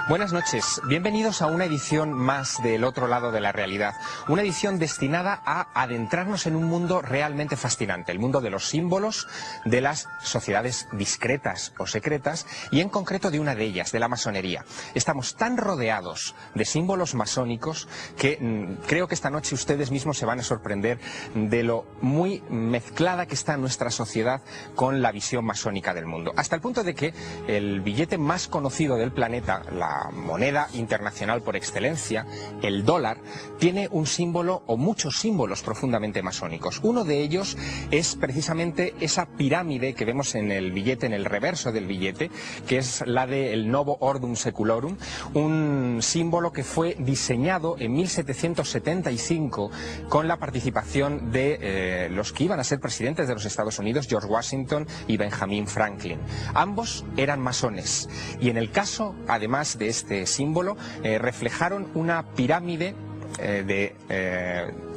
Buenas noches, bienvenidos a una edición más del otro lado de la realidad, una edición destinada a adentrarnos en un mundo realmente fascinante, el mundo de los símbolos, de las sociedades discretas o secretas y en concreto de una de ellas, de la masonería. Estamos tan rodeados de símbolos masónicos que creo que esta noche ustedes mismos se van a sorprender de lo muy mezclada que está nuestra sociedad con la visión masónica del mundo, hasta el punto de que el billete más conocido del planeta, la moneda internacional por excelencia, el dólar, tiene un símbolo o muchos símbolos profundamente masónicos. Uno de ellos es precisamente esa pirámide que vemos en el billete, en el reverso del billete, que es la del Novo Ordum Seculorum, un símbolo que fue diseñado en 1775 con la participación de los que iban a ser presidentes de los Estados Unidos, George Washington y Benjamin Franklin. Ambos eran masones y en el caso, además de este símbolo, reflejaron una pirámide de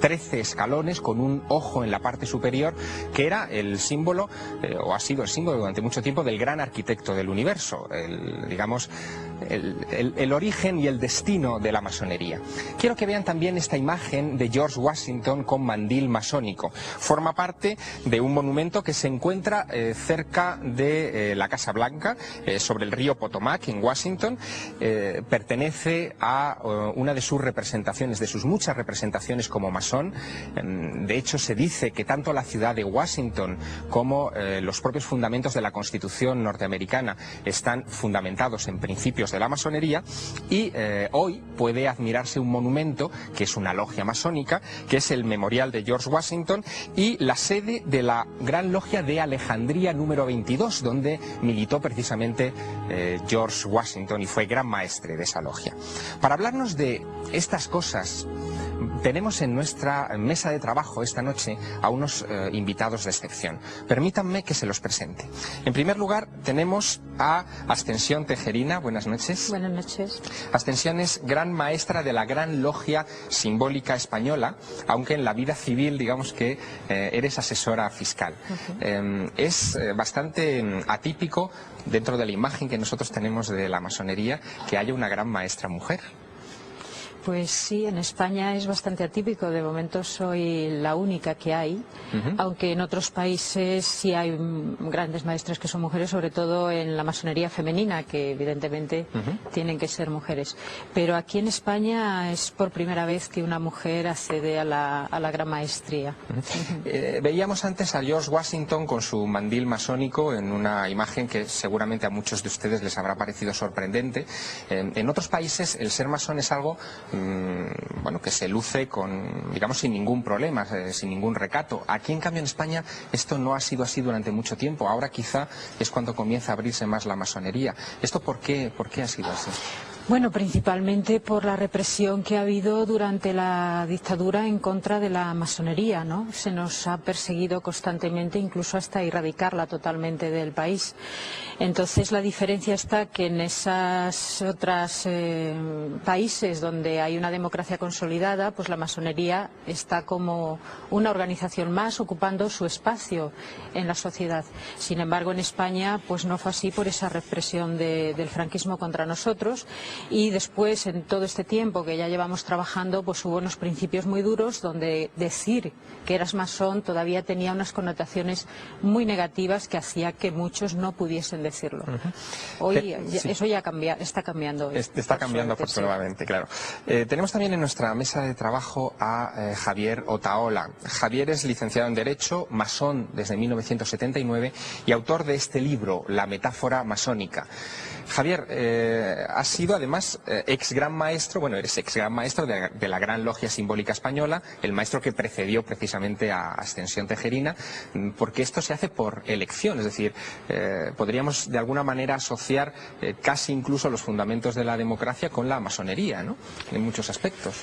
13 escalones con un ojo en la parte superior, que era el símbolo, o ha sido el símbolo durante mucho tiempo, del gran arquitecto del universo, digamos, el origen y el destino de la masonería. Quiero que vean también esta imagen de George Washington con mandil masónico. Forma parte de un monumento que se encuentra cerca de la Casa Blanca, sobre el río Potomac, en Washington. Pertenece a una de sus representaciones, de sus muchas representaciones como masón. De hecho, se dice que tanto la ciudad de Washington como los propios fundamentos de la Constitución norteamericana están fundamentados en principios de la masonería, y hoy puede admirarse un monumento que es una logia masónica, que es el Memorial de George Washington y la sede de la Gran Logia de Alejandría número 22, donde militó precisamente George Washington y fue gran maestre de esa logia. Para hablarnos de estas cosas, tenemos en nuestra mesa de trabajo esta noche a unos invitados de excepción. Permítanme que se los presente. En primer lugar, tenemos a Ascensión Tejerina. Buenas noches. Buenas noches. Ascensión es gran maestra de la Gran Logia Simbólica Española, aunque en la vida civil, digamos que eres asesora fiscal. Es bastante atípico, dentro de la imagen que nosotros tenemos de la masonería, que haya una gran maestra mujer. Pues sí, en España es bastante atípico. De momento soy la única que hay, aunque en otros países sí hay grandes maestras que son mujeres, sobre todo en la masonería femenina, que evidentemente tienen que ser mujeres. Pero aquí en España es por primera vez que una mujer accede a la gran maestría. Veíamos antes a George Washington con su mandil masónico en una imagen que seguramente a muchos de ustedes les habrá parecido sorprendente. En otros países el ser masón es algo bueno, que se luce con, digamos, sin ningún problema, sin ningún recato. Aquí, en cambio, en España esto no ha sido así durante mucho tiempo. Ahora quizá es cuando comienza a abrirse más la masonería. ¿Esto por qué ha sido así? Bueno, principalmente por la represión que ha habido durante la dictadura en contra de la masonería, ¿no? Se nos ha perseguido constantemente, incluso hasta erradicarla totalmente del país. Entonces la diferencia está que en esos otros países donde hay una democracia consolidada, pues la masonería está como una organización más, ocupando su espacio en la sociedad. Sin embargo, en España pues no fue así por esa represión del franquismo contra nosotros. Y después, en todo este tiempo que ya llevamos trabajando, pues hubo unos principios muy duros donde decir que eras masón todavía tenía unas connotaciones muy negativas que hacía que muchos no pudiesen decirlo. Hoy sí, eso ya está cambiando. Está cambiando afortunadamente, sí. Claro. Tenemos también en nuestra mesa de trabajo a Javier Otaola. Javier es licenciado en Derecho, masón desde 1979 y autor de este libro, La metáfora masónica. Javier, has sido además ex gran maestro, bueno, eres ex gran maestro de la Gran Logia Simbólica Española, el maestro que precedió precisamente a Ascensión Tejerina, porque esto se hace por elección, es decir, podríamos de alguna manera asociar casi incluso los fundamentos de la democracia con la masonería, ¿no? En muchos aspectos.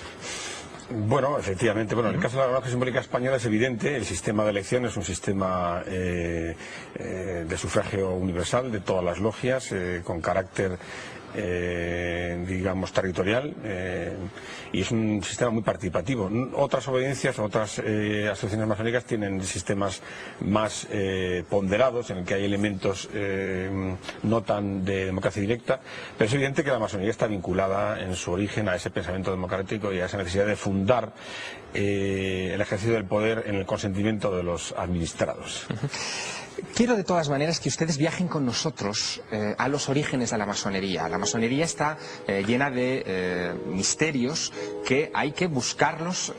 Bueno, efectivamente, en el caso de la Logia Simbólica Española es evidente, el sistema de elección es un sistema de sufragio universal de todas las logias, con carácter digamos, territorial, y es un sistema muy participativo. Otras obediencias, otras asociaciones masónicas tienen sistemas más ponderados, en el que hay elementos no tan de democracia directa, pero es evidente que la masonería está vinculada en su origen a ese pensamiento democrático y a esa necesidad de fundar el ejercicio del poder en el consentimiento de los administrados. Quiero de todas maneras que ustedes viajen con nosotros a los orígenes de la masonería. La masonería está llena de misterios que hay que buscarlos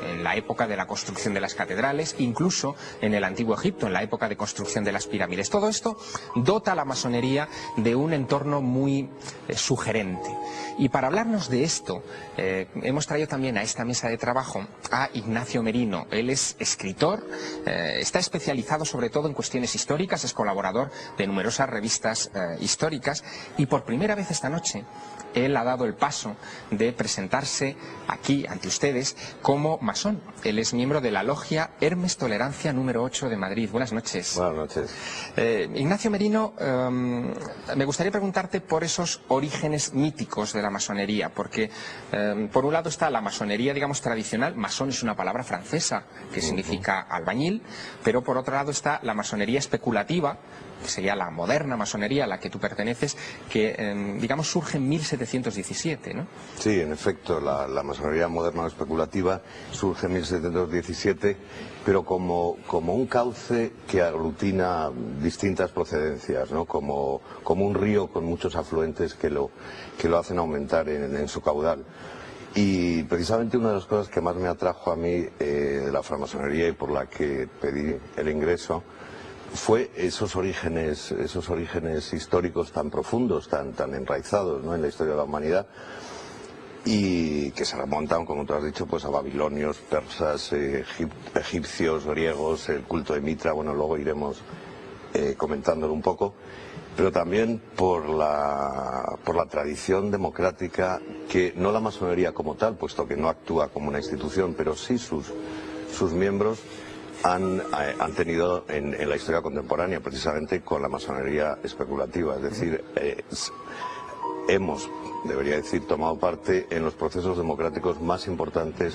en la época de la construcción de las catedrales, incluso en el Antiguo Egipto, en la época de construcción de las pirámides. Todo esto dota a la masonería de un entorno muy sugerente. Y para hablarnos de esto, hemos traído también a esta mesa de trabajo a Ignacio Merino. Él es escritor, está especializado sobre todo en cuestiones históricas, es colaborador de numerosas revistas históricas, y por primera vez esta noche él ha dado el paso de presentarse aquí ante ustedes como masón. Él es miembro de la logia Hermes Tolerancia número 8 de Madrid. Buenas noches. Buenas noches. Ignacio Merino, me gustaría preguntarte por esos orígenes míticos de la masonería, porque por un lado está la masonería, digamos, tradicional. Masón es una palabra francesa que significa albañil, pero por otro lado está la masonería especulativa, que sería la moderna masonería a la que tú perteneces, que digamos surge en 1717, ¿no? Sí, en efecto, la masonería moderna o especulativa surge en 1717, pero como un cauce que aglutina distintas procedencias, ¿no? Como un río con muchos afluentes que lo hacen aumentar en su caudal. Y precisamente una de las cosas que más me atrajo a mí de la francmasonería y por la que pedí el ingreso fue esos orígenes históricos tan profundos, tan enraizados, ¿no?, en la historia de la humanidad, y que se remontan, como tú has dicho, pues a babilonios, persas, egipcios, griegos, el culto de Mitra. Bueno, luego iremos comentándolo un poco, pero también por la tradición democrática que no la masonería como tal, puesto que no actúa como una institución, pero sí sus miembros han tenido en la historia contemporánea, precisamente con la masonería especulativa. Es decir, debería decir, tomado parte en los procesos democráticos más importantes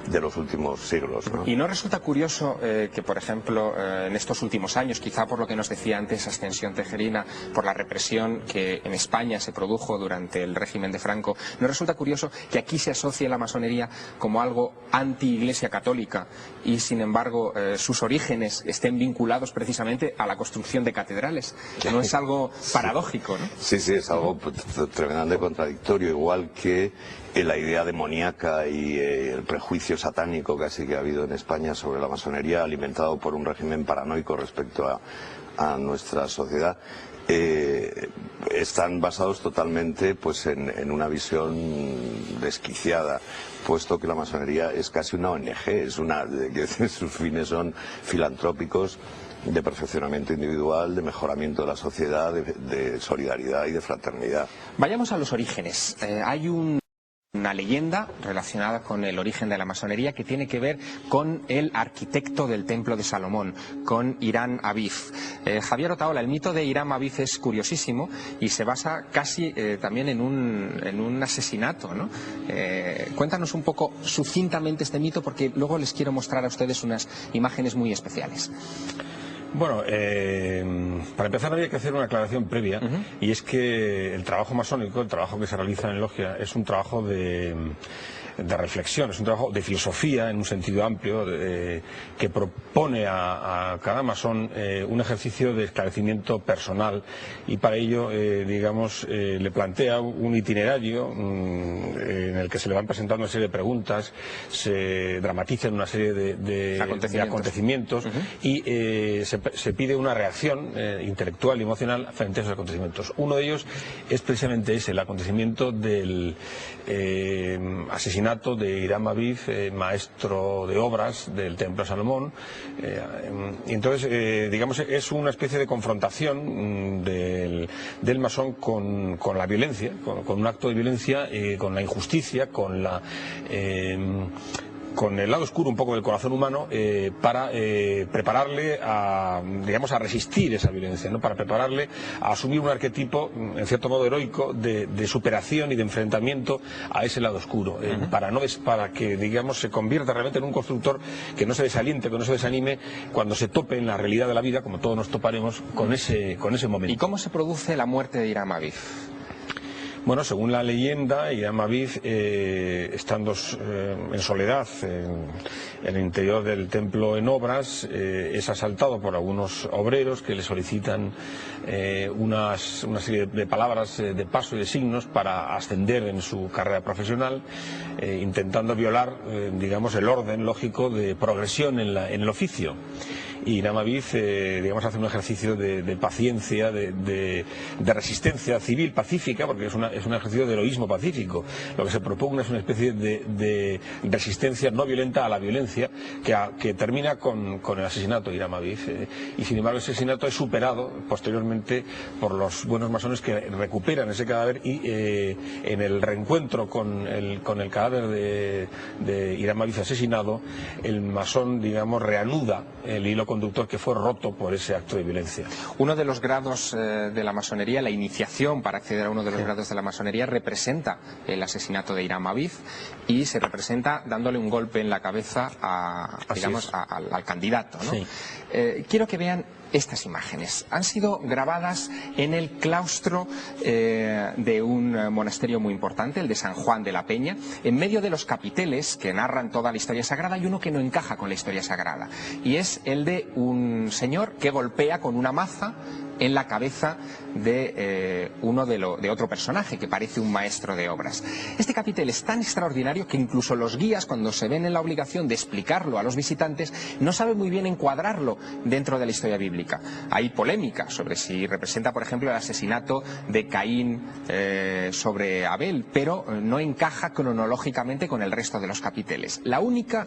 de los últimos siglos, ¿no? ¿Y no resulta curioso que, por ejemplo, en estos últimos años, quizá por lo que nos decía antes Ascensión Tejerina, por la represión que en España se produjo durante el régimen de Franco, no resulta curioso que aquí se asocie la masonería como algo anti-iglesia católica y, sin embargo, sus orígenes estén vinculados precisamente a la construcción de catedrales? ¿No es algo paradójico, no? Sí, es algo tremendamente contradictorio, igual que la idea demoníaca y el prejuicio satánico casi que ha habido en España sobre la masonería, alimentado por un régimen paranoico respecto a nuestra sociedad, están basados totalmente pues en una visión desquiciada, puesto que la masonería es casi una ONG, sus fines son filantrópicos, de perfeccionamiento individual, de mejoramiento de la sociedad, de solidaridad y de fraternidad. Vayamos a los orígenes. Hay una leyenda relacionada con el origen de la masonería que tiene que ver con el arquitecto del templo de Salomón, con Hiram Abif. Javier Otaola, el mito de Hiram Abif es curiosísimo y se basa casi también en un asesinato, ¿no? Cuéntanos un poco sucintamente este mito, porque luego les quiero mostrar a ustedes unas imágenes muy especiales. Bueno, para empezar había que hacer una aclaración previa, y es que el trabajo masónico, el trabajo que se realiza en logia, es un trabajo de reflexión, es un trabajo de filosofía en un sentido amplio, que propone a cada masón un ejercicio de esclarecimiento personal, y para ello, digamos, le plantea un itinerario en el que se le van presentando una serie de preguntas, se dramatizan una serie de acontecimientos y se pide una reacción intelectual y emocional frente a esos acontecimientos. Uno de ellos es precisamente ese, el acontecimiento del asesinato de Hiram Abif, maestro de obras del Templo de Salomón. Y entonces, digamos, es una especie de confrontación del masón con la violencia, con un acto de violencia, con la injusticia, con con el lado oscuro un poco del corazón humano para prepararle a, digamos, a resistir esa violencia, ¿no? Para prepararle a asumir un arquetipo, en cierto modo heroico, de superación y de enfrentamiento a ese lado oscuro, para que, digamos, se convierta realmente en un constructor que no se desaliente, que no se desanime cuando se tope en la realidad de la vida, como todos nos toparemos con ese momento. ¿Y cómo se produce la muerte de Hiram Abiv? Bueno, según la leyenda, Hiram Abiv, estando en soledad en el interior del templo en obras, es asaltado por algunos obreros que le solicitan una serie de palabras de paso y de signos para ascender en su carrera profesional, intentando violar, digamos, el orden lógico de progresión en el oficio. Y Hiram Abiv, digamos, hace un ejercicio de paciencia, de resistencia civil pacífica, porque es un ejercicio de heroísmo pacífico. Lo que se propone es una especie de resistencia no violenta a la violencia que termina con el asesinato de Hiram Abiv. Y sin embargo, ese asesinato es superado posteriormente por los buenos masones que recuperan ese cadáver y en el reencuentro con el cadáver de Hiram Abiv asesinado, el masón, digamos, reanuda el hilo conductor que fue roto por ese acto de violencia. Uno de los grados de la masonería, la iniciación para acceder a uno de los grados de la masonería, representa el asesinato de Hiram Abiv y se representa dándole un golpe en la cabeza al candidato, ¿no? Sí. Quiero que vean estas imágenes. Han sido grabadas en el claustro de un monasterio muy importante, el de San Juan de la Peña. En medio de los capiteles que narran toda la historia sagrada hay uno que no encaja con la historia sagrada, y es el de un señor que golpea con una maza en la cabeza de otro personaje que parece un maestro de obras. Este capitel es tan extraordinario que incluso los guías, cuando se ven en la obligación de explicarlo a los visitantes, no saben muy bien encuadrarlo dentro de la historia bíblica. Hay polémica sobre si representa, por ejemplo, el asesinato de Caín sobre Abel, pero no encaja cronológicamente con el resto de los capiteles. La única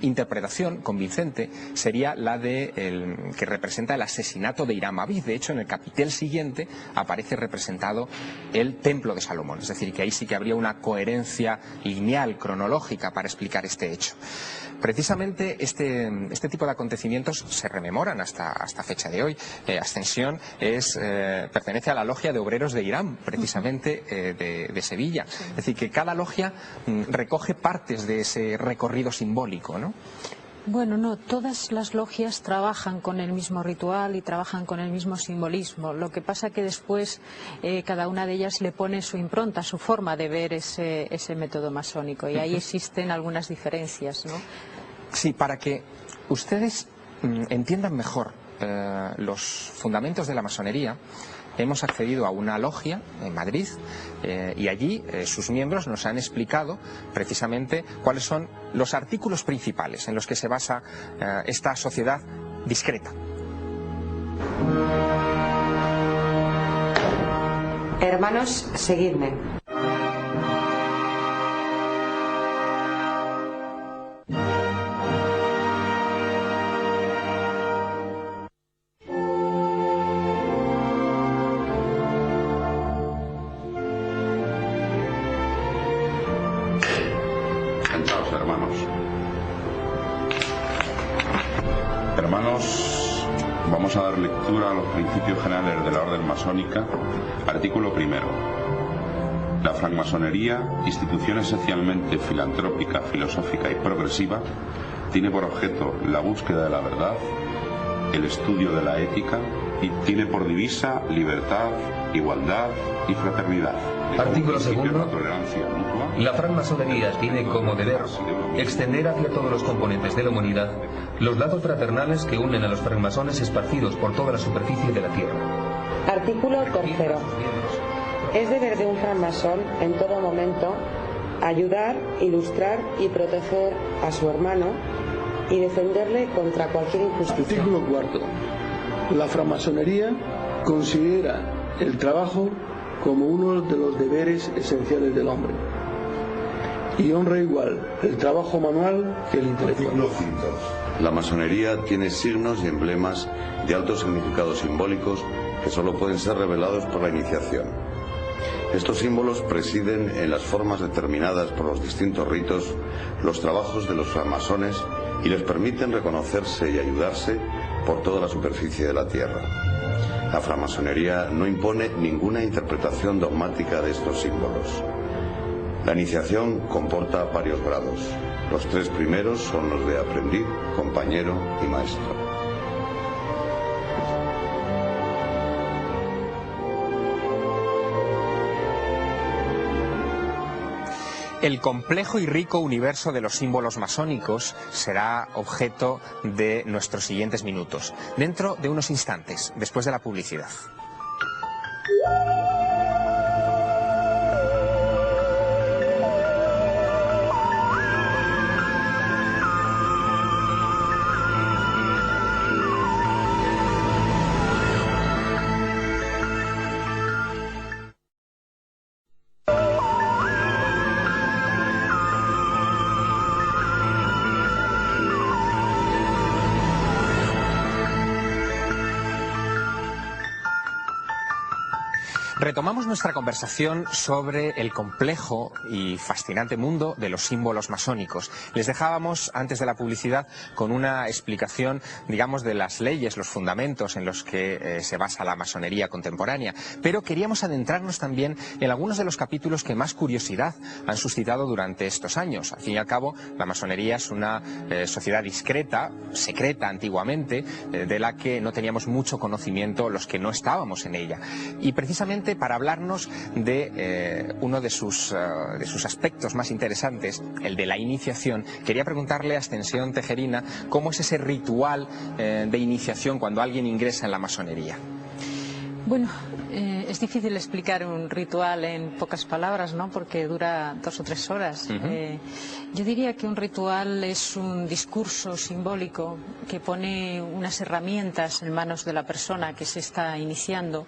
interpretación convincente sería la que representa el asesinato de Hiram Abiv. De hecho, en el capitel siguiente aparece representado el templo de Salomón, es decir, que ahí sí que habría una coherencia lineal, cronológica para explicar este hecho. Precisamente este tipo de acontecimientos se rememoran hasta fecha de hoy. Ascensión pertenece a la logia de obreros de Irán, precisamente de Sevilla. Es decir, que cada logia recoge partes de ese recorrido simbólico, ¿no? Bueno, no, todas las logias trabajan con el mismo ritual y trabajan con el mismo simbolismo. Lo que pasa que después cada una de ellas le pone su impronta, su forma de ver ese método masónico, y ahí existen algunas diferencias, ¿no? Sí, para que ustedes entiendan mejor los fundamentos de la masonería, hemos accedido a una logia en Madrid y allí sus miembros nos han explicado precisamente cuáles son los artículos principales en los que se basa esta sociedad discreta. Hermanos, seguidme. Hermanos, vamos a dar lectura a los principios generales de la orden masónica. Artículo primero. La francmasonería, institución esencialmente filantrópica, filosófica y progresiva, tiene por objeto la búsqueda de la verdad, el estudio de la ética y tiene por divisa libertad, igualdad y fraternidad. Artículo segundo. La francmasonería tiene como deber extender hacia todos los componentes de la humanidad los lazos fraternales que unen a los francmasones esparcidos por toda la superficie de la Tierra. Artículo tercero. Es deber de un francmasón en todo momento ayudar, ilustrar y proteger a su hermano y defenderle contra cualquier injusticia. Artículo cuarto. La francmasonería considera el trabajo como uno de los deberes esenciales del hombre y honra igual el trabajo manual que el intelectual. La masonería tiene signos y emblemas de altos significados simbólicos que solo pueden ser revelados por la iniciación. Estos símbolos presiden en las formas determinadas por los distintos ritos los trabajos de los francmasones y les permiten reconocerse y ayudarse por toda la superficie de la Tierra. La francmasonería no impone ninguna interpretación dogmática de estos símbolos. La iniciación comporta varios grados. Los 3 primeros son los de aprendiz, compañero y maestro. El complejo y rico universo de los símbolos masónicos será objeto de nuestros siguientes minutos, dentro de unos instantes, después de la publicidad. Retomamos nuestra conversación sobre el complejo y fascinante mundo de los símbolos masónicos. Les dejábamos antes de la publicidad con una explicación, digamos, de las leyes, los fundamentos en los que se basa la masonería contemporánea, pero queríamos adentrarnos también en algunos de los capítulos que más curiosidad han suscitado durante estos años. Al fin y al cabo, la masonería es una sociedad discreta, secreta antiguamente, de la que no teníamos mucho conocimiento los que no estábamos en ella. Y precisamente para hablarnos de uno de sus aspectos más interesantes, el de la iniciación, quería preguntarle a Ascensión Tejerina cómo es ese ritual de iniciación cuando alguien ingresa en la masonería. Bueno, es difícil explicar un ritual en pocas palabras, ¿no? Porque dura 2 o 3 horas. Yo diría que un ritual es un discurso simbólico que pone unas herramientas en manos de la persona que se está iniciando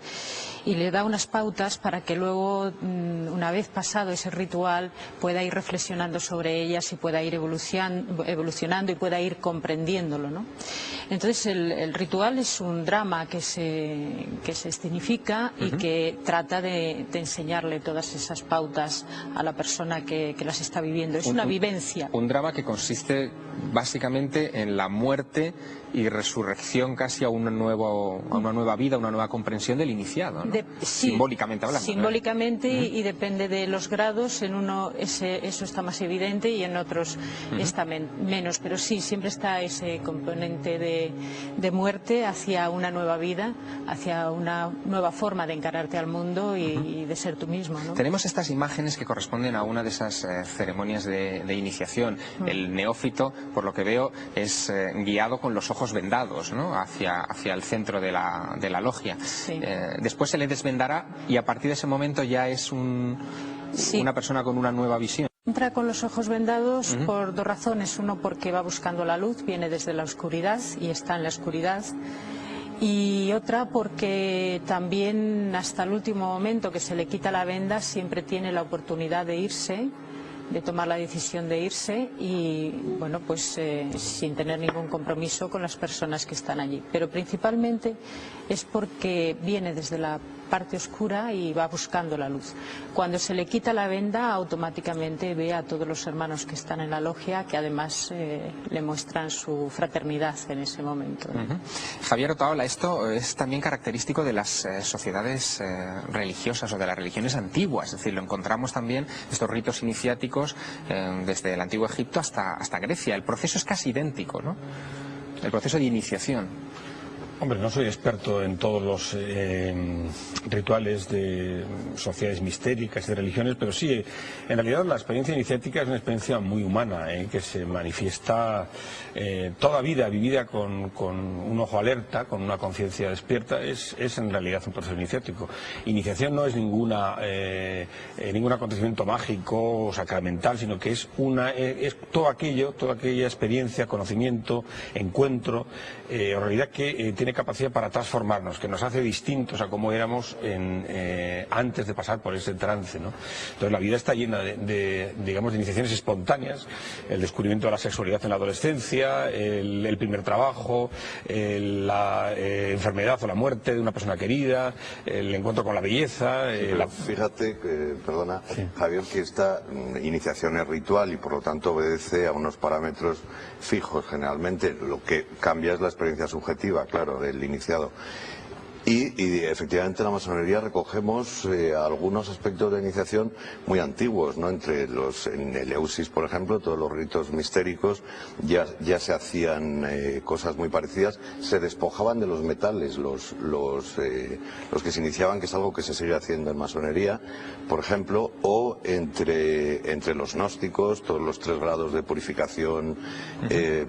y le da unas pautas para que luego, una vez pasado ese ritual, pueda ir reflexionando sobre ellas y pueda ir evolucionando y pueda ir comprendiéndolo, ¿no? Entonces el ritual es un drama que se escenifica y que trata de enseñarle todas esas pautas a la persona que las está viviendo. Es una vivencia. Un drama que consiste básicamente en la muerte y resurrección casi a una nueva vida, una nueva comprensión del iniciado, ¿no? Sí, simbólicamente hablando. Simbólicamente, y depende de los grados, en uno eso está más evidente y en otros está menos, pero sí, siempre está ese componente de muerte hacia una nueva vida, hacia una nueva forma de encararte al mundo y de ser tú mismo, ¿no? Tenemos estas imágenes que corresponden a una de esas ceremonias de iniciación. El neófito, por lo que veo, es guiado con los ojos vendados, ¿no? hacia el centro de la logia. Sí. Después se le desvendará y a partir de ese momento ya es una persona con una nueva visión. Entra con los ojos vendados por 2 razones. Uno, porque va buscando la luz, viene desde la oscuridad y está en la oscuridad. Y otra, porque también hasta el último momento que se le quita la venda siempre tiene la oportunidad de irse, de tomar la decisión de irse y, bueno, pues sin tener ningún compromiso con las personas que están allí. Pero principalmente es porque viene desde la parte oscura y va buscando la luz. Cuando se le quita la venda, automáticamente ve a todos los hermanos que están en la logia, que además le muestran su fraternidad en ese momento. Javier Otaola, esto es también característico de las sociedades religiosas o de las religiones antiguas, es decir, lo encontramos también, estos ritos iniciáticos, desde el antiguo Egipto hasta Grecia. El proceso es casi idéntico, ¿no? El proceso de iniciación. Hombre, no soy experto en todos los rituales de sociedades mistéricas y de religiones, pero sí, en realidad la experiencia iniciática es una experiencia muy humana, que se manifiesta toda vida vivida con un ojo alerta, con una conciencia despierta, es en realidad un proceso iniciático. Iniciación no es ningún acontecimiento mágico o sacramental, sino que es toda aquella experiencia, conocimiento, encuentro, en realidad que tiene tiene capacidad para transformarnos, que nos hace distintos a como éramos antes de pasar por ese trance, ¿no? Entonces la vida está llena digamos, de iniciaciones espontáneas, el descubrimiento de la sexualidad en la adolescencia, el primer trabajo, la enfermedad o la muerte de una persona querida, el encuentro con la belleza. Fíjate, perdona, sí, Javier, que esta iniciación es ritual y por lo tanto obedece a unos parámetros fijos generalmente. Lo que cambia es la experiencia subjetiva, claro, del iniciado. Y efectivamente en la masonería recogemos algunos aspectos de iniciación muy antiguos, ¿no? En el Eleusis, por ejemplo, todos los ritos mistéricos ya se hacían cosas muy parecidas, se despojaban de los metales los que se iniciaban, que es algo que se sigue haciendo en masonería, por ejemplo, o entre los gnósticos, todos los 3 grados de purificación,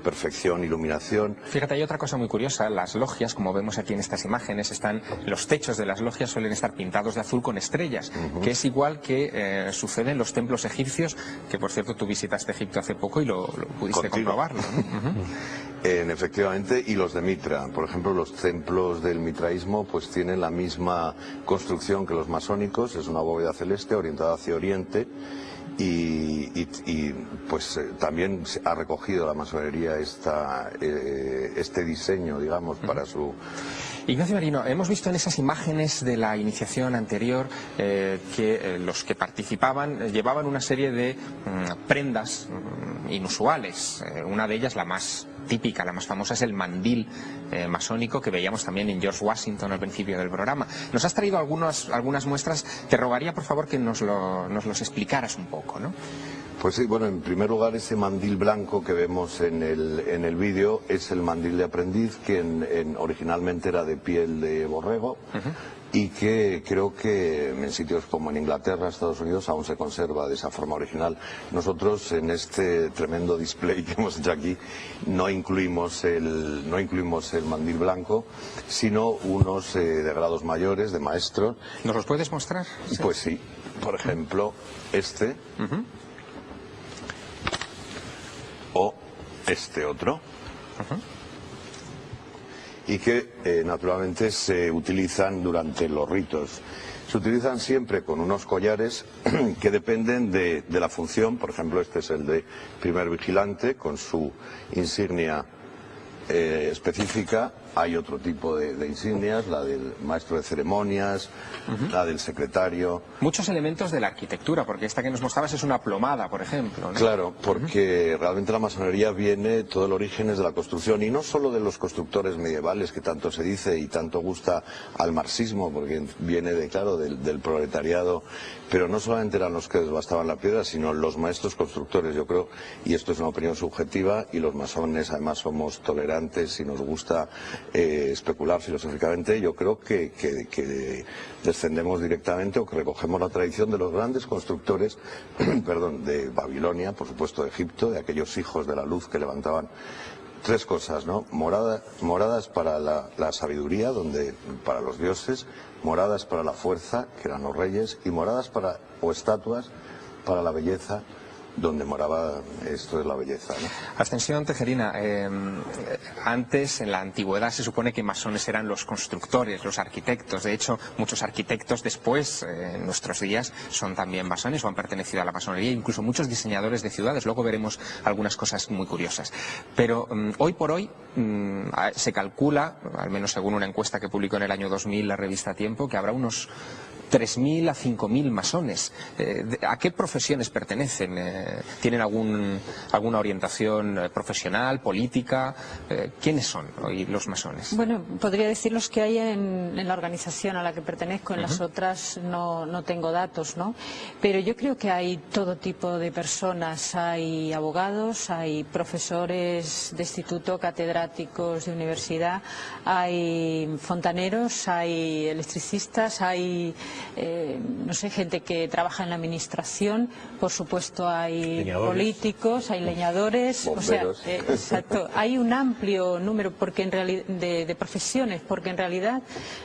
perfección, iluminación. Fíjate, hay otra cosa muy curiosa, las logias, como vemos aquí en estas imágenes, los techos de las logias suelen estar pintados de azul con estrellas, que es igual que sucede en los templos egipcios, que por cierto tú visitaste Egipto hace poco y lo pudiste comprobarlo, ¿no? Efectivamente, y los de Mitra, por ejemplo, los templos del mitraísmo pues tienen la misma construcción que los masónicos, es una bóveda celeste orientada hacia oriente. Y pues también ha recogido la masonería este diseño, digamos, para su... Ignacio Merino, hemos visto en esas imágenes de la iniciación anterior que los que participaban llevaban una serie de prendas inusuales. Una de ellas, la más típica, la más famosa, es el mandil masónico que veíamos también en George Washington al principio del programa. Nos has traído algunas muestras. Te rogaría, por favor, que nos los explicaras un poco, ¿no? Pues sí, bueno, en primer lugar ese mandil blanco que vemos en el vídeo es el mandil de aprendiz, que originalmente era de piel de borrego. Y que creo que en sitios como en Inglaterra, Estados Unidos, aún se conserva de esa forma original. Nosotros en este tremendo display que hemos hecho aquí no incluimos el mandil blanco, sino unos de grados mayores, de maestros. ¿Nos los puedes mostrar? Sí. Pues sí, por ejemplo, este o este otro. Y que naturalmente se utilizan durante los ritos. Se utilizan siempre con unos collares que dependen de la función. Por ejemplo, este es el de primer vigilante con su insignia específica. Hay otro tipo de insignias, la del maestro de ceremonias, la del secretario. Muchos elementos de la arquitectura, porque esta que nos mostrabas es una plomada, por ejemplo, ¿no? Claro, porque realmente la masonería viene, todo el origen es de la construcción, y no solo de los constructores medievales, que tanto se dice y tanto gusta al marxismo, porque viene del proletariado, pero no solamente eran los que desbastaban la piedra, sino los maestros constructores, yo creo, y esto es una opinión subjetiva, y los masones además somos tolerantes y nos gusta especular filosóficamente. Yo creo que descendemos directamente o que recogemos la tradición de los grandes constructores perdón, de Babilonia, por supuesto de Egipto, de aquellos hijos de la luz que levantaban 3 cosas, ¿no? Moradas para la sabiduría, para los dioses, moradas para la fuerza, que eran los reyes, y moradas o estatuas para la belleza, donde moraba, esto es la belleza, ¿no? Ascensión Tejerina, antes, en la antigüedad, se supone que masones eran los constructores, los arquitectos. De hecho, muchos arquitectos después, en nuestros días, son también masones o han pertenecido a la masonería, incluso muchos diseñadores de ciudades. Luego veremos algunas cosas muy curiosas. Pero hoy por hoy se calcula, al menos según una encuesta que publicó en el año 2000 la revista Tiempo, que habrá unos 3.000 a 5.000 masones. ¿A qué profesiones pertenecen? ¿Tienen alguna orientación profesional, política? ¿Quiénes son hoy los masones? Bueno, podría decir los que hay en la organización a la que pertenezco. En las otras no tengo datos, ¿no? Pero yo creo que hay todo tipo de personas. Hay abogados, hay profesores de instituto, catedráticos de universidad, hay fontaneros, hay electricistas, hay no sé, gente que trabaja en la administración, por supuesto hay políticos, hay leñadores, bomberos. O sea, exacto, hay un amplio número porque en realidad, de profesiones, porque en realidad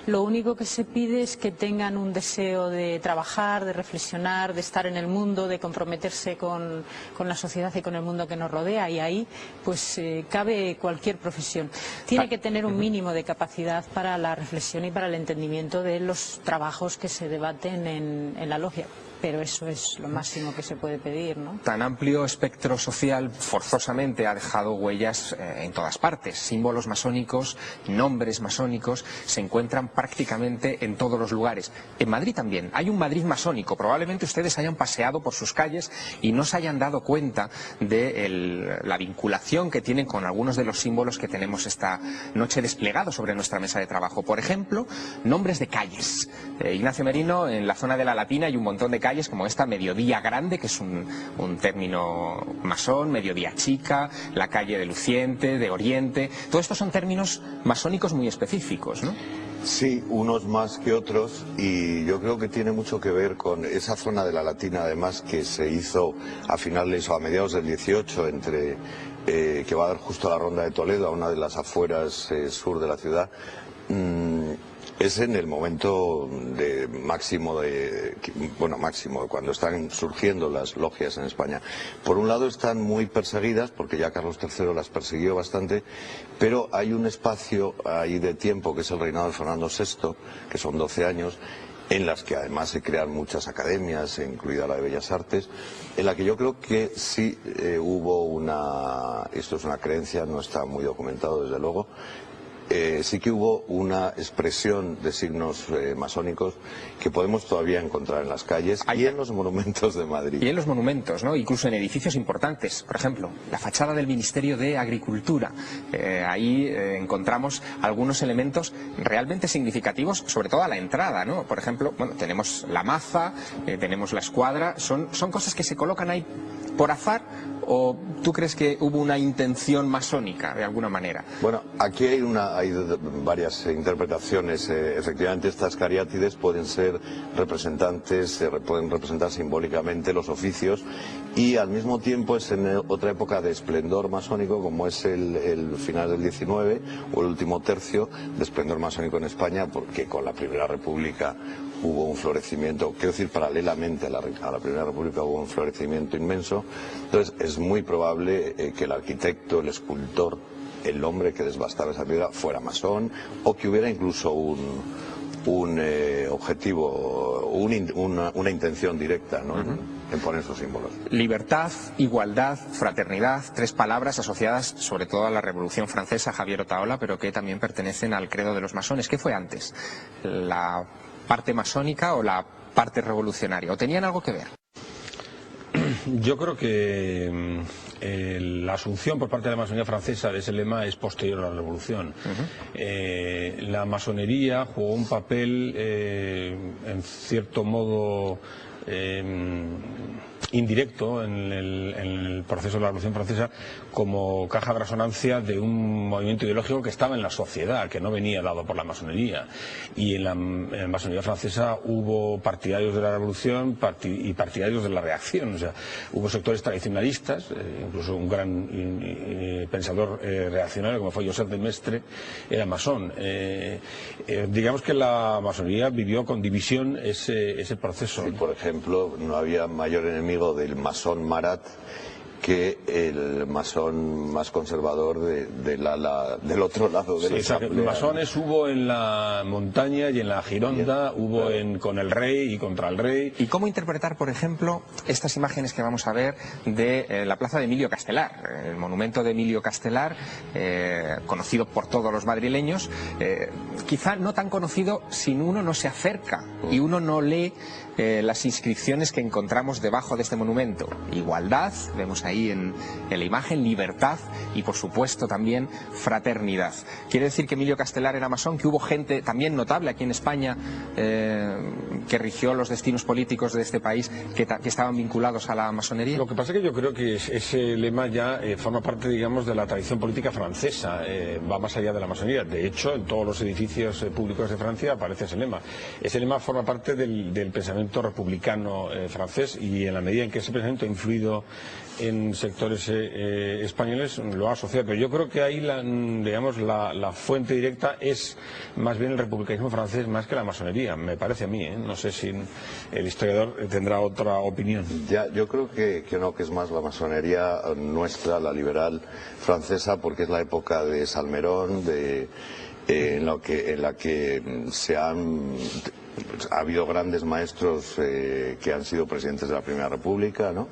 lo único que se pide es que tengan un deseo de trabajar, de reflexionar, de estar en el mundo, de comprometerse con la sociedad y con el mundo que nos rodea, y ahí pues cabe cualquier profesión. Tiene que tener un mínimo de capacidad para la reflexión y para el entendimiento de los trabajos que se debaten en la logia. Pero eso es lo máximo que se puede pedir, ¿no? Tan amplio espectro social forzosamente ha dejado huellas en todas partes. Símbolos masónicos, nombres masónicos se encuentran prácticamente en todos los lugares. En Madrid también. Hay un Madrid masónico. Probablemente ustedes hayan paseado por sus calles y no se hayan dado cuenta de la vinculación que tienen con algunos de los símbolos que tenemos esta noche desplegados sobre nuestra mesa de trabajo. Por ejemplo, nombres de calles. Ignacio Merino, en la zona de la Latina hay un montón de calles como esta, Mediodía Grande, que es un término masón, Mediodía Chica, la calle de Luciente, de Oriente. Todos estos son términos masónicos muy específicos, ¿no? Sí, unos más que otros, y yo creo que tiene mucho que ver con esa zona de la Latina, además, que se hizo a finales o a mediados del 18, que va a dar justo a la Ronda de Toledo, a una de las afueras sur de la ciudad. Es en el momento máximo, cuando están surgiendo las logias en España. Por un lado están muy perseguidas, porque ya Carlos III las persiguió bastante, pero hay un espacio ahí de tiempo, que es el reinado de Fernando VI, que son 12 años, en las que además se crean muchas academias, incluida la de Bellas Artes, en la que yo creo que sí hubo esto es una creencia, no está muy documentado desde luego, sí que hubo una expresión de signos masónicos que podemos todavía encontrar en las calles y en los monumentos de Madrid. Y en los monumentos, ¿no? Incluso en edificios importantes. Por ejemplo, la fachada del Ministerio de Agricultura. Ahí encontramos algunos elementos realmente significativos, sobre todo a la entrada, ¿no? Por ejemplo, bueno, tenemos la maza, tenemos la escuadra. Son cosas que se colocan ahí por azar, ¿o tú crees que hubo una intención masónica de alguna manera? Bueno, aquí hay varias interpretaciones. Efectivamente, estas cariátides pueden ser pueden representar simbólicamente los oficios, y al mismo tiempo es en otra época de esplendor masónico, como es el final del 19 o el último tercio de esplendor masónico en España, porque con la Primera República hubo un florecimiento, quiero decir, paralelamente a la Primera República hubo un florecimiento inmenso. Entonces es muy probable que el arquitecto, el escultor, el hombre que desbastaba esa piedra fuera masón, o que hubiera incluso un objetivo, una intención directa, ¿no? En poner esos símbolos. Libertad, igualdad, fraternidad, 3 palabras asociadas sobre todo a la Revolución Francesa, Javier Otaola, pero que también pertenecen al credo de los masones. ¿Qué fue antes? ¿La parte masónica o la parte revolucionaria? ¿O tenían algo que ver? Yo creo que la asunción por parte de la masonería francesa de ese lema es posterior a la Revolución. La masonería jugó un papel, en cierto modo, indirecto en el proceso de la Revolución Francesa, como caja de resonancia de un movimiento ideológico que estaba en la sociedad, que no venía dado por la masonería. Y en la masonería francesa hubo partidarios de la Revolución y partidarios de la reacción. O sea, hubo sectores tradicionalistas, incluso un gran pensador reaccionario como fue Joseph de Maistre, era masón. Digamos que la masonería vivió con división ese proceso. Sí, por ejemplo, no había mayor enemigo del masón Marat que el masón más conservador del otro lado de la asamblea. Masones hubo en la montaña y en la Gironda, hubo con el rey y contra el rey. ¿Y cómo interpretar, por ejemplo, estas imágenes que vamos a ver de la plaza de Emilio Castelar? El monumento de Emilio Castelar, conocido por todos los madrileños, quizá no tan conocido si uno no se acerca y uno no lee las inscripciones que encontramos debajo de este monumento. Igualdad, vemos ahí ahí en la imagen, libertad y por supuesto también fraternidad. ¿Quiere decir que Emilio Castelar era masón, que hubo gente también notable aquí en España que rigió los destinos políticos de este país que estaban vinculados a la masonería? Lo que pasa es que yo creo que ese lema ya forma parte, digamos, de la tradición política francesa, va más allá de la masonería. De hecho, en todos los edificios públicos de Francia aparece ese lema. Ese lema forma parte del pensamiento republicano francés, y en la medida en que ese pensamiento ha influido en sectores españoles lo ha asociado. Pero yo creo que ahí la fuente directa es más bien el republicanismo francés más que la masonería, me parece a mí, ¿eh? No sé si el historiador tendrá otra opinión. Ya, yo creo que no, que es más la masonería nuestra, la liberal francesa, porque es la época de Salmerón, en la que ha habido grandes maestros que han sido presidentes de la Primera República, ¿no?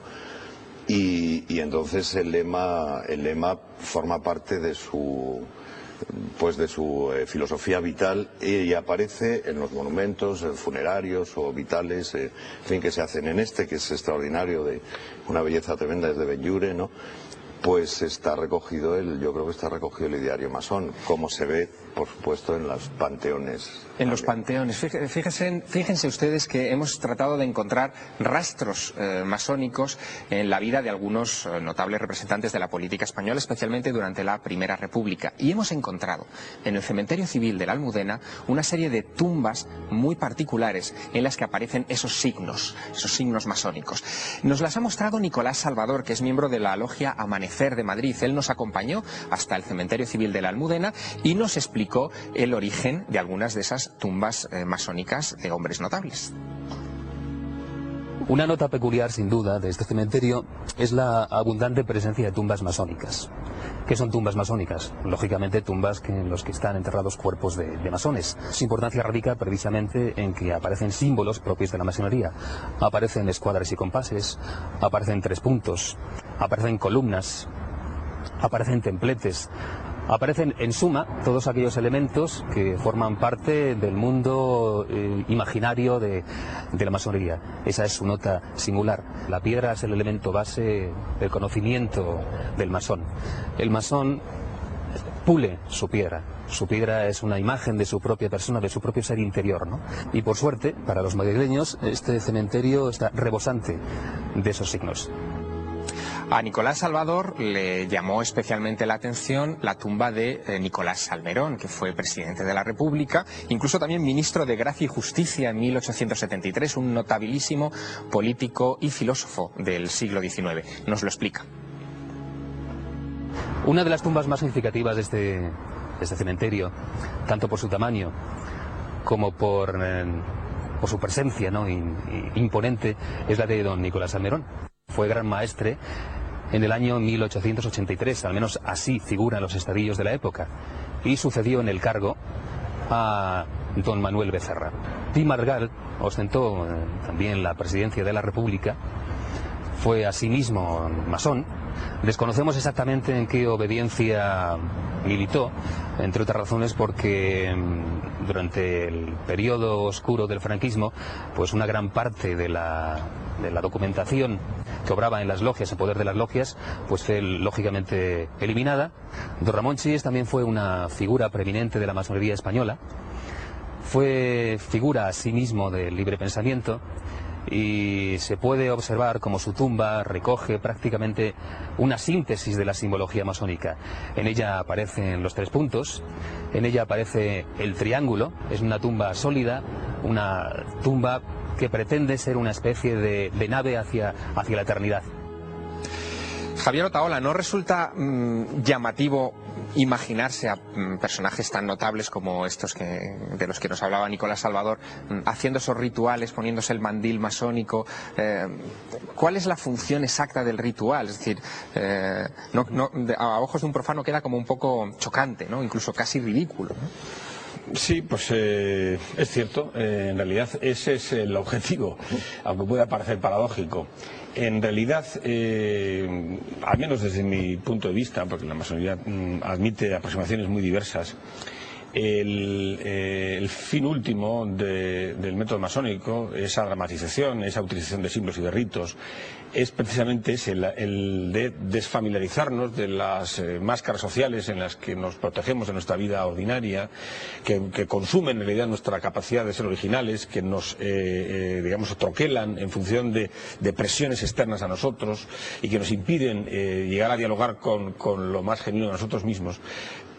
Y entonces el lema forma parte de su filosofía vital, y aparece en los monumentos funerarios o vitales, en fin, que se hacen en que es extraordinario, de una belleza tremenda, desde Benlliure, ¿no? Pues está recogido yo creo que está recogido el ideario masón, como se ve, por supuesto, en los panteones. En los panteones. Fíjense ustedes que hemos tratado de encontrar rastros masónicos en la vida de algunos notables representantes de la política española, especialmente durante la Primera República. Y hemos encontrado en el cementerio civil de la Almudena una serie de tumbas muy particulares en las que aparecen esos signos masónicos. Nos las ha mostrado Nicolás Salvador, que es miembro de la logia Amanecer de Madrid. Él nos acompañó hasta el cementerio civil de la Almudena y nos explicó el origen de algunas de esas tumbas masónicas de hombres notables. Una nota peculiar, sin duda, de este cementerio es la abundante presencia de tumbas masónicas. ¿Qué son tumbas masónicas? Lógicamente tumbas en los que están enterrados cuerpos de masones. Su importancia radica precisamente en que aparecen símbolos propios de la masonería. Aparecen escuadras y compases, aparecen 3 puntos, aparecen columnas, aparecen templetes. Aparecen, en suma, todos aquellos elementos que forman parte del mundo imaginario de la masonería. Esa es su nota singular. La piedra es el elemento base del conocimiento del masón. El masón pule su piedra. Su piedra es una imagen de su propia persona, de su propio ser interior, ¿no? Y por suerte, para los madrileños, este cementerio está rebosante de esos signos. A Nicolás Salvador le llamó especialmente la atención la tumba de Nicolás Salmerón, que fue presidente de la República, incluso también ministro de Gracia y Justicia en 1873, un notabilísimo político y filósofo del siglo XIX. Nos lo explica. Una de las tumbas más significativas de este cementerio, tanto por su tamaño como por su presencia, ¿no?, imponente, es la de don Nicolás Salmerón. Fue gran maestre en el año 1883, al menos así figuran los estadillos de la época, y sucedió en el cargo a don Manuel Becerra. Pi Margall ostentó también la presidencia de la República, fue asimismo masón. Desconocemos exactamente en qué obediencia militó, entre otras razones porque durante el periodo oscuro del franquismo, pues una gran parte de la documentación que obraba en las logias, en poder de las logias, pues fue lógicamente eliminada. Don Ramón Chíes también fue una figura preeminente de la masonería española, fue figura asimismo del libre pensamiento, y se puede observar como su tumba recoge prácticamente una síntesis de la simbología masónica. En ella aparecen los 3 puntos, en ella aparece el triángulo, es una tumba sólida, una tumba que pretende ser una especie de nave hacia la eternidad. Javier Otaola, ¿no resulta llamativo imaginarse a personajes tan notables como estos de los que nos hablaba Nicolás Salvador, haciendo esos rituales, poniéndose el mandil masónico? ¿Cuál es la función exacta del ritual? Es decir, a ojos de un profano queda como un poco chocante, ¿no?, incluso casi ridículo, ¿no? Sí, pues es cierto, en realidad ese es el objetivo, aunque pueda parecer paradójico. En realidad, al menos desde mi punto de vista, porque la masonería admite aproximaciones muy diversas, el fin último del método masónico, esa dramatización, esa utilización de símbolos y de ritos, es precisamente el de desfamiliarizarnos de las máscaras sociales en las que nos protegemos de nuestra vida ordinaria, que consumen en realidad nuestra capacidad de ser originales, que nos, digamos, troquelan en función de presiones externas a nosotros y que nos impiden llegar a dialogar con lo más genuino de nosotros mismos.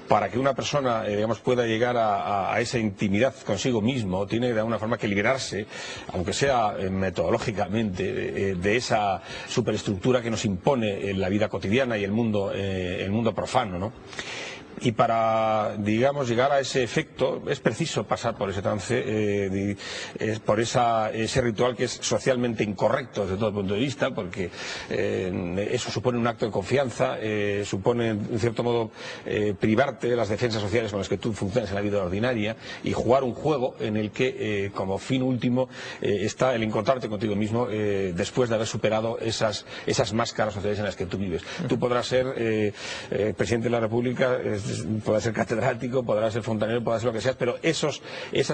Para que una persona, digamos, pueda llegar a esa intimidad consigo mismo, tiene de alguna forma que liberarse, aunque sea metodológicamente, de esa superestructura que nos impone la vida cotidiana y el mundo profano, ¿no? Y para, digamos, llegar a ese efecto es preciso pasar por ese trance, por ese ritual que es socialmente incorrecto desde todo punto de vista, porque eso supone un acto de confianza, supone en cierto modo privarte de las defensas sociales con las que tú funcionas en la vida ordinaria y jugar un juego en el que como fin último está el encontrarte contigo mismo después de haber superado esas máscaras sociales en las que tú vives. Tú podrás ser presidente de la República, podrás ser catedrático, podrás ser fontanero, podrás ser lo que seas, pero esas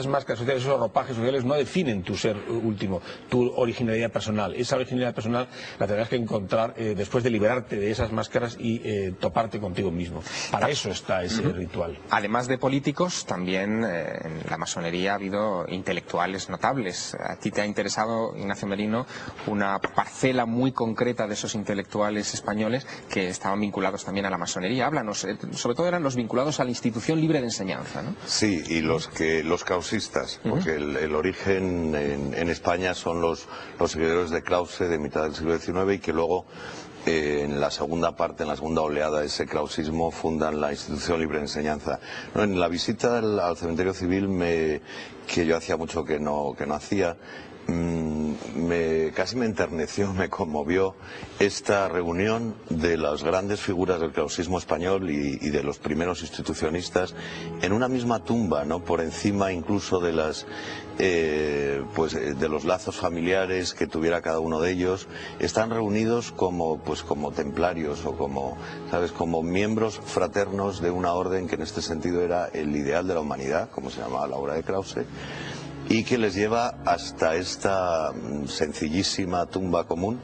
máscaras sociales, esos ropajes sociales no definen tu ser último, tu originalidad personal. Esa originalidad personal la tendrás que encontrar después de liberarte de esas máscaras y toparte contigo mismo. Para eso está ese ritual. Además de políticos, también en la masonería ha habido intelectuales notables. A ti te ha interesado, Ignacio Merino, una parcela muy concreta de esos intelectuales españoles que estaban vinculados también a la masonería. Háblanos, sobre todo eran los vinculados a la institución libre de enseñanza, ¿no? Sí, y los krausistas, porque el origen en España son los seguidores de Krause de mitad del siglo XIX y que luego en la segunda parte, en la segunda oleada de ese krausismo, fundan la institución libre de enseñanza. No, en la visita al cementerio civil que yo hacía mucho que no hacía, casi me enterneció, me conmovió esta reunión de las grandes figuras del krausismo español y de los primeros institucionistas en una misma tumba, ¿no? Por encima incluso de de los lazos familiares que tuviera cada uno de ellos. Están reunidos como templarios o como miembros fraternos de una orden que en este sentido era el ideal de la humanidad, como se llamaba la obra de Krause, y que les lleva hasta esta sencillísima tumba común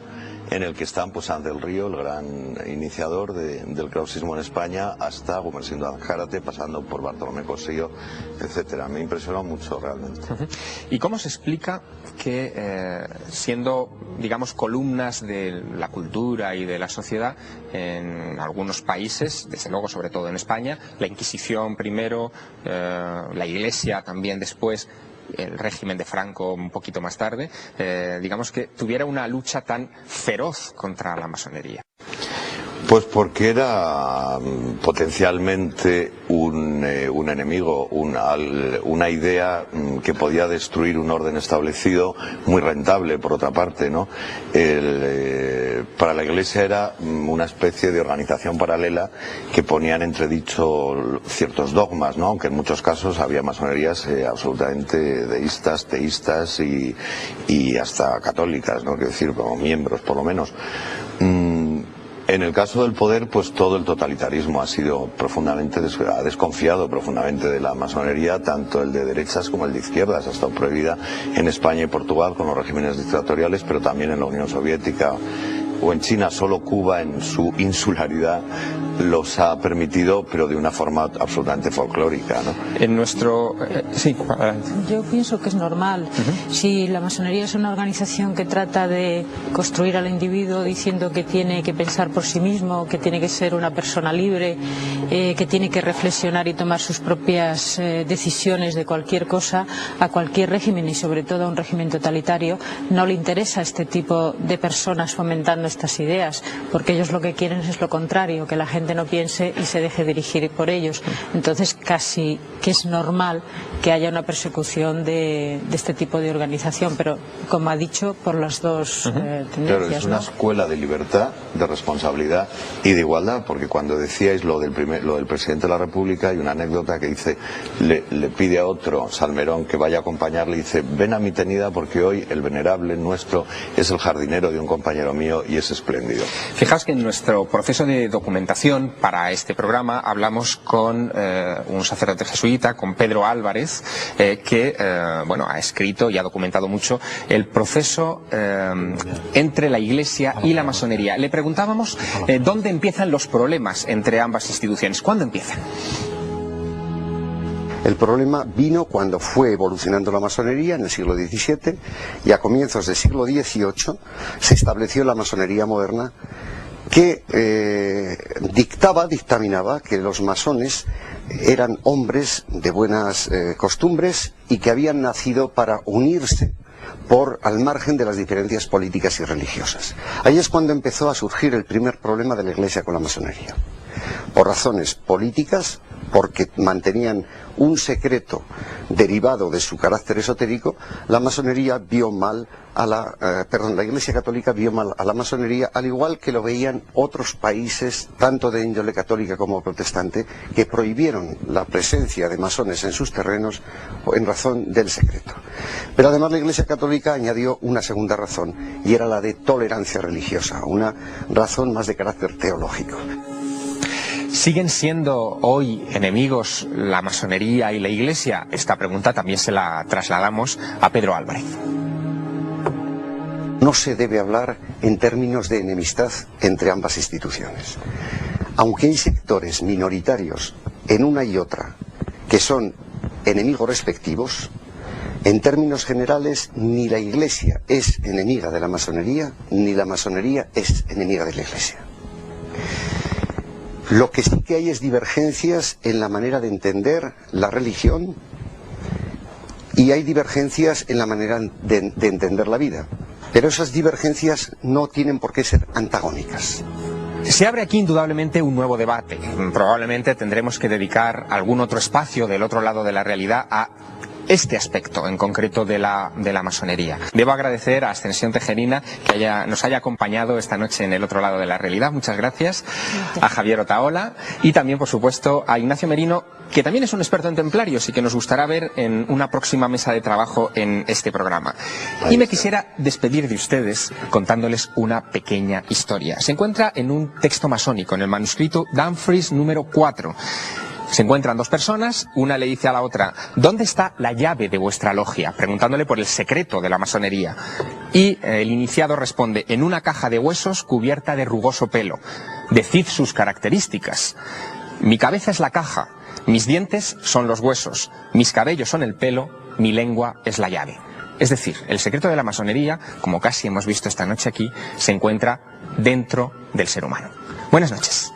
en el que están pues Sanz del Río, el gran iniciador del krausismo en España, hasta Gumersindo Azcárate, pasando por Bartolomé Cossío, etcétera. Me impresionó mucho realmente. ¿Y cómo se explica que siendo, digamos, columnas de la cultura y de la sociedad en algunos países, desde luego sobre todo en España, la Inquisición primero, la Iglesia también después, el régimen de Franco un poquito más tarde, digamos que tuviera una lucha tan feroz contra la masonería? Pues porque era potencialmente un enemigo, una idea que podía destruir un orden establecido, muy rentable por otra parte, ¿no? Para la Iglesia era una especie de organización paralela que ponía en entredicho ciertos dogmas, ¿no? Aunque en muchos casos había masonerías absolutamente deístas, teístas y hasta católicas, ¿no? Quiero decir, como miembros por lo menos. En el caso del poder, pues todo el totalitarismo ha desconfiado profundamente de la masonería, tanto el de derechas como el de izquierdas. Ha estado prohibida en España y Portugal con los regímenes dictatoriales, pero también en la Unión Soviética o en China. Solo Cuba, en su insularidad, los ha permitido, pero de una forma absolutamente folclórica, ¿no? En nuestro... sí. Yo pienso que es normal. Si la masonería es una organización que trata de construir al individuo diciendo que tiene que pensar por sí mismo, que tiene que ser una persona libre, que tiene que reflexionar y tomar sus propias decisiones de cualquier cosa, a cualquier régimen y sobre todo a un régimen totalitario no le interesa este tipo de personas fomentando estas ideas, porque ellos lo que quieren es lo contrario, que la gente no piense y se deje dirigir por ellos. Entonces casi que es normal que haya una persecución de este tipo de organización, pero como ha dicho, por las dos tendencias. Claro, es una escuela de libertad, de responsabilidad y de igualdad, porque cuando decíais lo del presidente de la República, hay una anécdota que dice, le pide a otro, Salmerón, que vaya a acompañarle y dice, ven a mi tenida porque hoy el venerable nuestro es el jardinero de un compañero mío y es espléndido. Fijaos que en nuestro proceso de documentación ocasión, para este programa, hablamos con un sacerdote jesuita, con Pedro Álvarez, que ha escrito y ha documentado mucho el proceso entre la Iglesia y la masonería. Le preguntábamos dónde empiezan los problemas entre ambas instituciones. ¿Cuándo empiezan? El problema vino cuando fue evolucionando la masonería en el siglo XVII y a comienzos del siglo XVIII se estableció la masonería moderna que dictaminaba que los masones eran hombres de buenas costumbres y que habían nacido para unirse al margen de las diferencias políticas y religiosas. Ahí es cuando empezó a surgir el primer problema de la Iglesia con la masonería. Por razones políticas, porque mantenían un secreto derivado de su carácter esotérico, la masonería vio mal a la Iglesia Católica vio mal a la masonería, al igual que lo veían otros países, tanto de índole católica como protestante, que prohibieron la presencia de masones en sus terrenos en razón del secreto. Pero además la Iglesia Católica añadió una segunda razón, y era la de tolerancia religiosa, una razón más de carácter teológico. ¿Siguen siendo hoy enemigos la masonería y la Iglesia? Esta pregunta también se la trasladamos a Pedro Álvarez. No se debe hablar en términos de enemistad entre ambas instituciones. Aunque hay sectores minoritarios en una y otra que son enemigos respectivos, en términos generales ni la Iglesia es enemiga de la masonería, ni la masonería es enemiga de la Iglesia. Lo que sí que hay es divergencias en la manera de entender la religión y hay divergencias en la manera de entender la vida. Pero esas divergencias no tienen por qué ser antagónicas. Se abre aquí indudablemente un nuevo debate. Probablemente tendremos que dedicar algún otro espacio del otro lado de la realidad a este aspecto en concreto de la masonería. Debo agradecer a Ascensión Tejerina que nos haya acompañado esta noche en el otro lado de la realidad. Muchas gracias. A Javier Otaola y también, por supuesto, a Ignacio Merino, que también es un experto en templarios y que nos gustará ver en una próxima mesa de trabajo en este programa. Y me quisiera despedir de ustedes contándoles una pequeña historia. Se encuentra en un texto masónico, en el manuscrito Dumfries número 4. Se encuentran dos personas, una le dice a la otra: ¿dónde está la llave de vuestra logia?, preguntándole por el secreto de la masonería. Y el iniciado responde: en una caja de huesos cubierta de rugoso pelo. Decid sus características. Mi cabeza es la caja, mis dientes son los huesos, mis cabellos son el pelo, mi lengua es la llave. Es decir, el secreto de la masonería, como casi hemos visto esta noche aquí, se encuentra dentro del ser humano. Buenas noches.